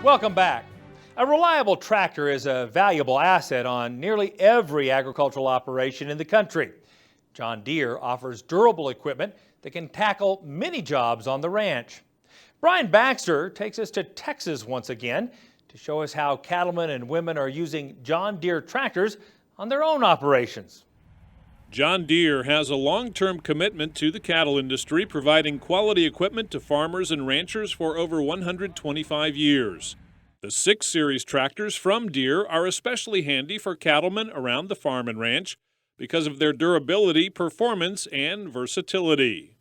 Welcome back. A reliable tractor is a valuable asset on nearly every agricultural operation in the country. John Deere offers durable equipment that can tackle many jobs on the ranch. Brian Baxter takes us to Texas once again to show us how cattlemen and women are using John Deere tractors on their own operations. John Deere has a long-term commitment to the cattle industry, providing quality equipment to farmers and ranchers for over 125 years. The 6 Series tractors from Deere are especially handy for cattlemen around the farm and ranch because of their durability, performance, and versatility.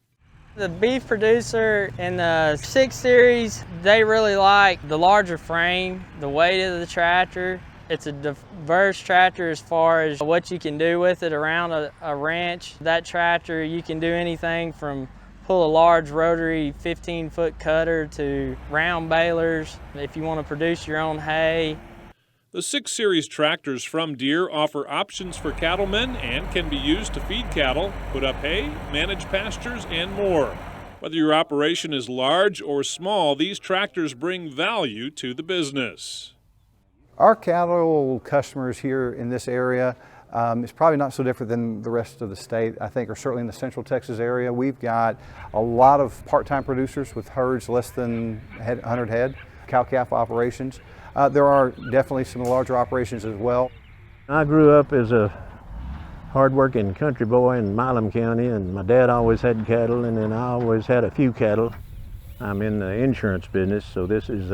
The beef producer and the 6 Series, they really like the larger frame, the weight of the tractor. It's a diverse tractor as far as what you can do with it around a ranch. That tractor, you can do anything from pull a large rotary 15-foot cutter to round balers if you want to produce your own hay. The 6 Series tractors from Deere offer options for cattlemen and can be used to feed cattle, put up hay, manage pastures, and more. Whether your operation is large or small, these tractors bring value to the business. Our cattle customers here in this area is probably not so different than the rest of the state, I think, or certainly in the central Texas area. We've got a lot of part-time producers with herds less than 100 head, cow-calf operations. There are definitely some larger operations as well. I grew up as a hard-working country boy in Milam County, and my dad always had cattle, and then I always had a few cattle. I'm in the insurance business, so this is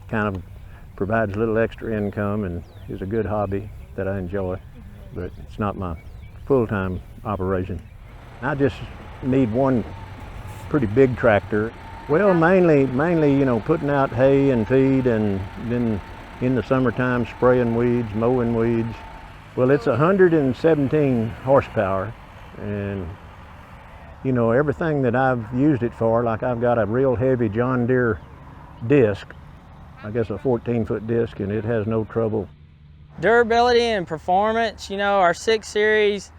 kind of provides a little extra income and is a good hobby that I enjoy, but it's not my full-time operation. I just need one pretty big tractor. Well, mainly, you know, putting out hay and feed, and then in the summertime spraying weeds, mowing weeds. Well, it's 117 horsepower, and you know, everything that I've used it for, like I've got a real heavy John Deere disc, I guess a 14-foot disc, and it has no trouble. Durability and performance, you know, our 6 Series,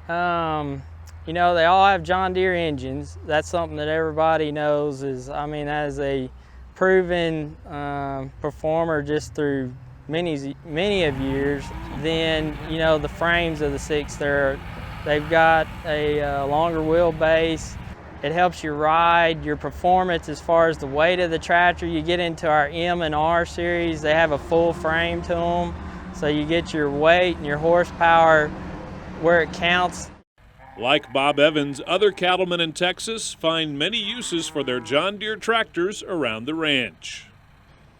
you know, they all have John Deere engines. That's something that everybody knows is, I mean, as a proven performer just through many of years. Then, you know, the frames of the 6, they've got a longer wheelbase. It helps you ride, your performance as far as the weight of the tractor. You get into our M and R series, they have a full frame to them. So you get your weight and your horsepower where it counts. Like Bob Evans, other cattlemen in Texas find many uses for their John Deere tractors around the ranch.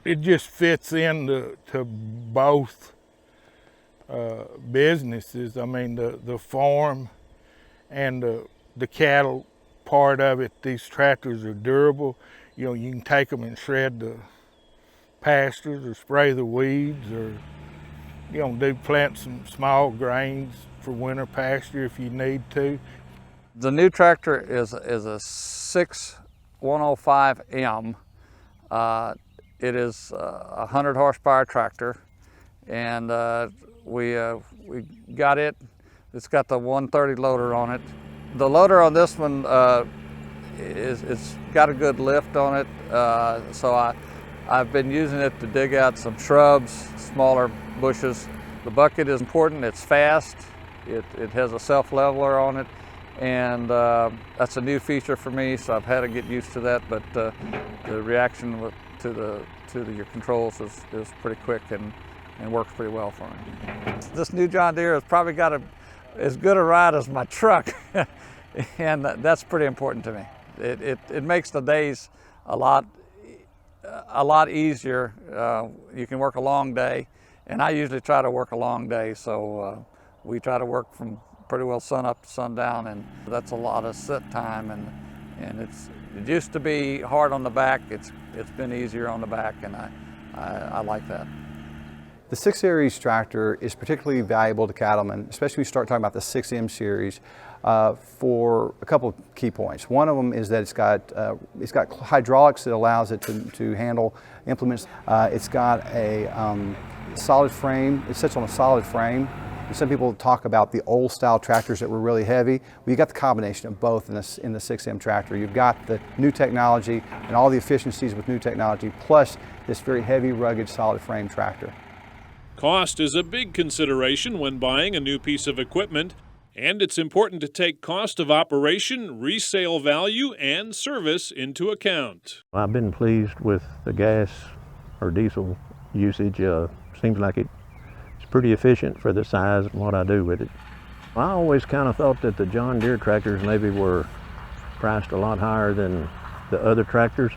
It just fits into both businesses. I mean, the farm and the cattle part of it. These tractors are durable. You know, you can take them and shred the pastures or spray the weeds, or you know, plant some small grains for winter pasture if you need to. The new tractor is a 6105M. It is a 100 horsepower tractor, and we got it. It's got the 130 loader on it. The loader on this one it's got a good lift on it, so I've been using it to dig out some shrubs, smaller bushes. The bucket is important. It's fast. It has a self-leveler on it, and that's a new feature for me, so I've had to get used to that, but the reaction to your controls is pretty quick and works pretty well for me. This new John Deere has probably got as good a ride as my truck, and that's pretty important to me. It makes the days a lot easier. You can work a long day, and I usually try to work a long day, so we try to work from pretty well sun up to sundown, and that's a lot of sit time, and it used to be hard on the back. It's been easier on the back, and I like that. The 6 Series tractor is particularly valuable to cattlemen, especially when you start talking about the 6M Series, for a couple of key points. One of them is that it's got hydraulics that allows it to handle implements. It's got a solid frame. It sits on a solid frame, And some people talk about the old style tractors that were really heavy. Well, you got the combination of both in the 6M tractor. You've got the new technology and all the efficiencies with new technology, plus this very heavy, rugged, solid frame tractor. Cost is a big consideration when buying a new piece of equipment, and it's important to take cost of operation, resale value, and service into account. I've been pleased with the gas or diesel usage. Seems like it's pretty efficient for the size and what I do with it. I always kind of thought that the John Deere tractors maybe were priced a lot higher than the other tractors,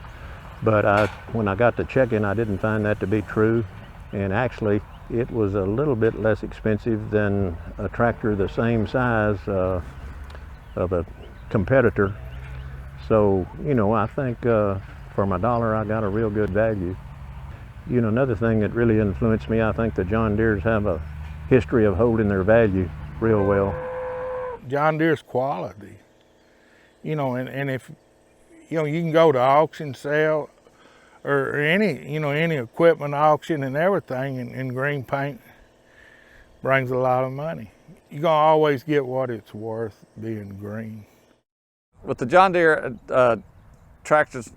but when I got to checking, I didn't find that to be true. And actually, it was a little bit less expensive than a tractor the same size of a competitor. So, you know, I think for my dollar, I got a real good value. You know, another thing that really influenced me, I think the John Deeres have a history of holding their value real well. John Deere's quality, you know, and if, you know, you can go to auction sale or any, you know, any equipment auction and everything, and green paint brings a lot of money. You're gonna always get what it's worth being green. With the John Deere tractors,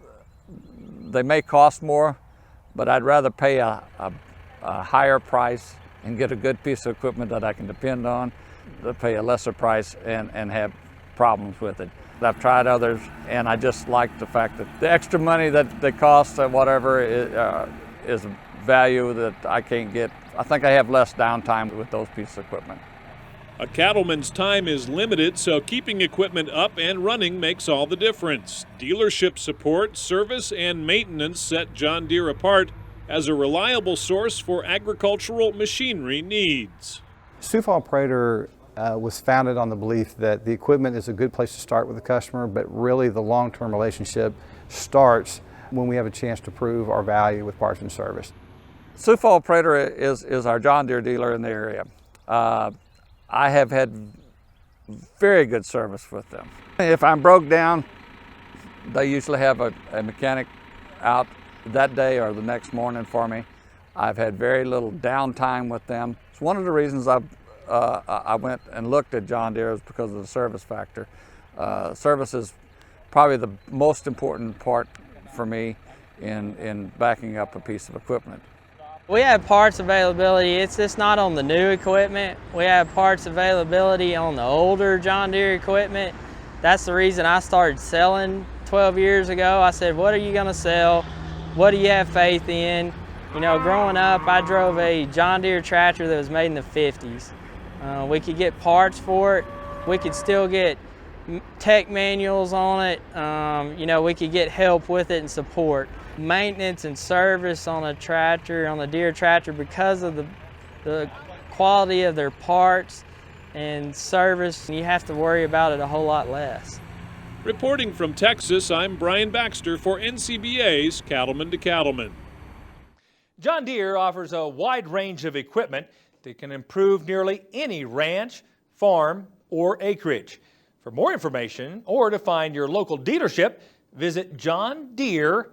they may cost more, but I'd rather pay a higher price and get a good piece of equipment that I can depend on than pay a lesser price and have problems with it. I've tried others, and I just like the fact that the extra money that they cost or whatever is value that I can't get. I think I have less downtime with those pieces of equipment. A cattleman's time is limited, so keeping equipment up and running makes all the difference. Dealership support, service, and maintenance set John Deere apart as a reliable source for agricultural machinery needs. Sioux Falls Prater was founded on the belief that the equipment is a good place to start with the customer, but really the long-term relationship starts when we have a chance to prove our value with parts and service. Sioux Falls Prater is our John Deere dealer in the area. I have had very good service with them. If I'm broke down, they usually have a mechanic out that day or the next morning for me. I've had very little downtime with them. It's one of the reasons I went and looked at John Deere is because of the service factor. Service is probably the most important part for me in backing up a piece of equipment. We have parts availability. It's just not on the new equipment. We have parts availability on the older John Deere equipment. That's the reason I started selling 12 years ago. I said, what are you gonna sell? What do you have faith in? You know, growing up, I drove a John Deere tractor that was made in the 50s. We could get parts for it. We could still get tech manuals on it. You know, we could get help with it and support. Maintenance and service on a tractor, on the Deere tractor, because of the quality of their parts and service, you have to worry about it a whole lot less. Reporting from Texas, I'm Brian Baxter for NCBA's Cattlemen to Cattlemen. John Deere offers a wide range of equipment that can improve nearly any ranch, farm, or acreage. For more information or to find your local dealership, visit johndeere.com.